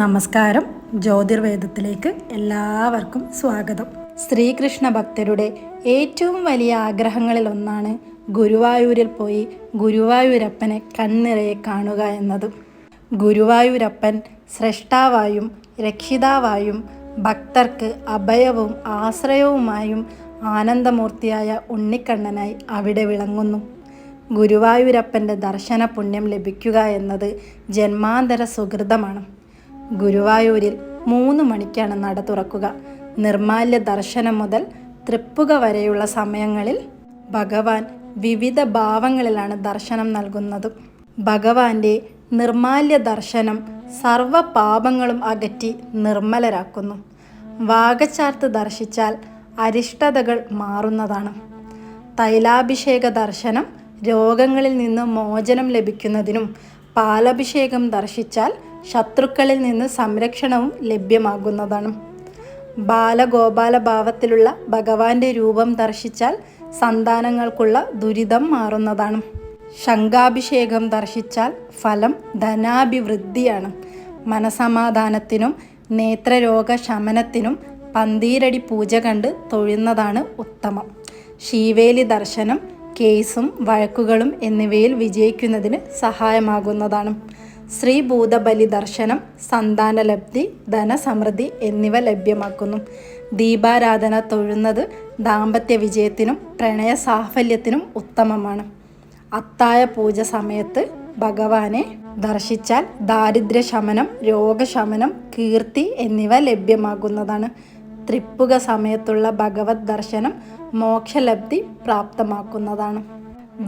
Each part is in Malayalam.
നമസ്കാരം. ജ്യോതിർവേദത്തിലേക്ക് എല്ലാവർക്കും സ്വാഗതം. ശ്രീകൃഷ്ണ ഭക്തരുടെ ഏറ്റവും വലിയ ആഗ്രഹങ്ങളിലൊന്നാണ് ഗുരുവായൂരിൽ പോയി ഗുരുവായൂരപ്പനെ കണ്ണിറയെ കാണുക എന്നത്. ഗുരുവായൂരപ്പൻ സ്രഷ്ടാവായും രക്ഷിതാവായും ഭക്തർക്ക് അഭയവും ആശ്രയവുമായും ആനന്ദമൂർത്തിയായ ഉണ്ണിക്കണ്ണനായി അവിടെ വിളങ്ങുന്നു. ഗുരുവായൂരപ്പൻ്റെ ദർശന പുണ്യം ലഭിക്കുക എന്നത് ജന്മാന്തര സുകൃതമാണ്. ഗുരുവായൂരിൽ 3 മണിക്കാണ് നട തുറക്കുക. നിർമാല്യ ദർശനം മുതൽ തൃപ്പുക വരെയുള്ള സമയങ്ങളിൽ ഭഗവാൻ വിവിധ ഭാവങ്ങളിലാണ് ദർശനം നൽകുന്നത്. ഭഗവാന്റെ നിർമാല്യ ദർശനം സർവ പാപങ്ങളും അകറ്റി നിർമ്മലരാക്കുന്നു. വാഗച്ചാർത്ത് ദർശിച്ചാൽ അരിഷ്ടതകൾ മാറുന്നതാണ്. തൈലാഭിഷേക ദർശനം രോഗങ്ങളിൽ നിന്ന് മോചനം ലഭിക്കുന്നതിനും പാലഭിഷേകം ദർശിച്ചാൽ ശത്രുക്കളിൽ നിന്ന് സംരക്ഷണവും ലഭ്യമാകുന്നതാണ്. ബാലഗോപാല ഭാവത്തിലുള്ള ഭഗവാന്റെ രൂപം ദർശിച്ചാൽ സന്താനങ്ങൾക്കുള്ള ദുരിതം മാറുന്നതാണ്. ശംഖാഭിഷേകം ദർശിച്ചാൽ ഫലം ധനാഭിവൃദ്ധിയാണ്. മനസമാധാനത്തിനും നേത്രരോഗ ശമനത്തിനും പന്തീരടി പൂജ കണ്ട് തൊഴുന്നതാണ് ഉത്തമം. ശീവേലി ദർശനം കേസും വഴക്കുകളും എന്നിവയിൽ വിജയിക്കുന്നതിന് സഹായമാകുന്നതാണ്. ശ്രീഭൂതബലി ദർശനം സന്താനലബ്ധി, ധനസമൃദ്ധി എന്നിവ ലഭ്യമാക്കുന്നു. ദീപാരാധന തൊഴുന്നത് ദാമ്പത്യ വിജയത്തിനും പ്രണയ സാഫല്യത്തിനും ഉത്തമമാണ്. അത്താഴ പൂജ സമയത്ത് ഭഗവാനെ ദർശിച്ചാൽ ദാരിദ്ര്യശമനം, രോഗശമനം, കീർത്തി എന്നിവ ലഭ്യമാകുന്നതാണ്. തൃപ്പുക സമയത്തുള്ള ഭഗവത് ദർശനം മോക്ഷലബ്ധി പ്രാപ്തമാക്കുന്നതാണ്.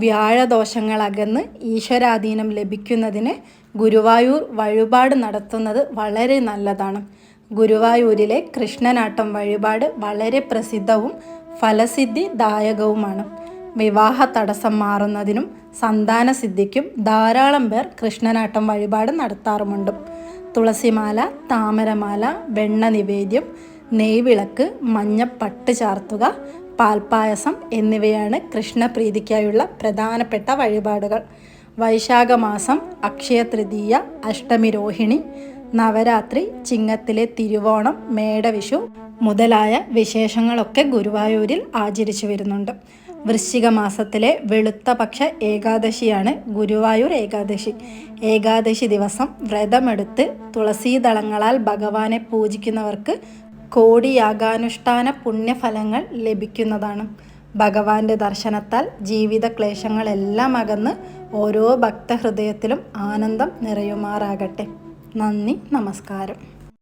വ്യാഴദോഷങ്ങൾ അകന്ന് ഈശ്വരാധീനം ലഭിക്കുന്നതിന് ഗുരുവായൂർ വഴിപാട് നടത്തുന്നത് വളരെ നല്ലതാണ്. ഗുരുവായൂരിലെ കൃഷ്ണനാട്ടം വഴിപാട് വളരെ പ്രസിദ്ധവും ഫലസിദ്ധിദായകവുമാണ്. വിവാഹ തടസ്സം മാറുന്നതിനും സന്താനസിദ്ധിക്കും ധാരാളം പേർ കൃഷ്ണനാട്ടം വഴിപാട് നടത്താറുമുണ്ട്. തുളസിമാല, താമരമാല, വെണ്ണ നിവേദ്യം, നെയ്വിളക്ക്, മഞ്ഞപ്പട്ട് ചാർത്തുക, പാൽപ്പായസം എന്നിവയാണ് കൃഷ്ണപ്രീതിക്കായുള്ള പ്രധാനപ്പെട്ട വഴിപാടുകൾ. വൈശാഖമാസം അക്ഷയ തൃതീയ, അഷ്ടമി രോഹിണി, നവരാത്രി, ചിങ്ങത്തിലെ തിരുവോണം, മേടവിഷു മുതലായ വിശേഷങ്ങളൊക്കെ ഗുരുവായൂരിൽ ആചരിച്ചു വരുന്നുണ്ട്. വൃശ്ചിക മാസത്തിലെ വെളുത്ത പക്ഷ ഏകാദശിയാണ് ഗുരുവായൂർ ഏകാദശി. ഏകാദശി ദിവസം വ്രതമെടുത്ത് തുളസീദളങ്ങളാൽ ഭഗവാനെ പൂജിക്കുന്നവർക്ക് കോടിയാഗാനുഷ്ഠാന പുണ്യഫലങ്ങൾ ലഭിക്കുന്നതാണ്. ഭഗവാന്റെ ദർശനത്താൽ ജീവിത ക്ലേശങ്ങളെല്ലാം അകന്ന് ഓരോ ഭക്തഹൃദയത്തിലും ആനന്ദം നിറയുമാറാകട്ടെ. നന്ദി, നമസ്കാരം.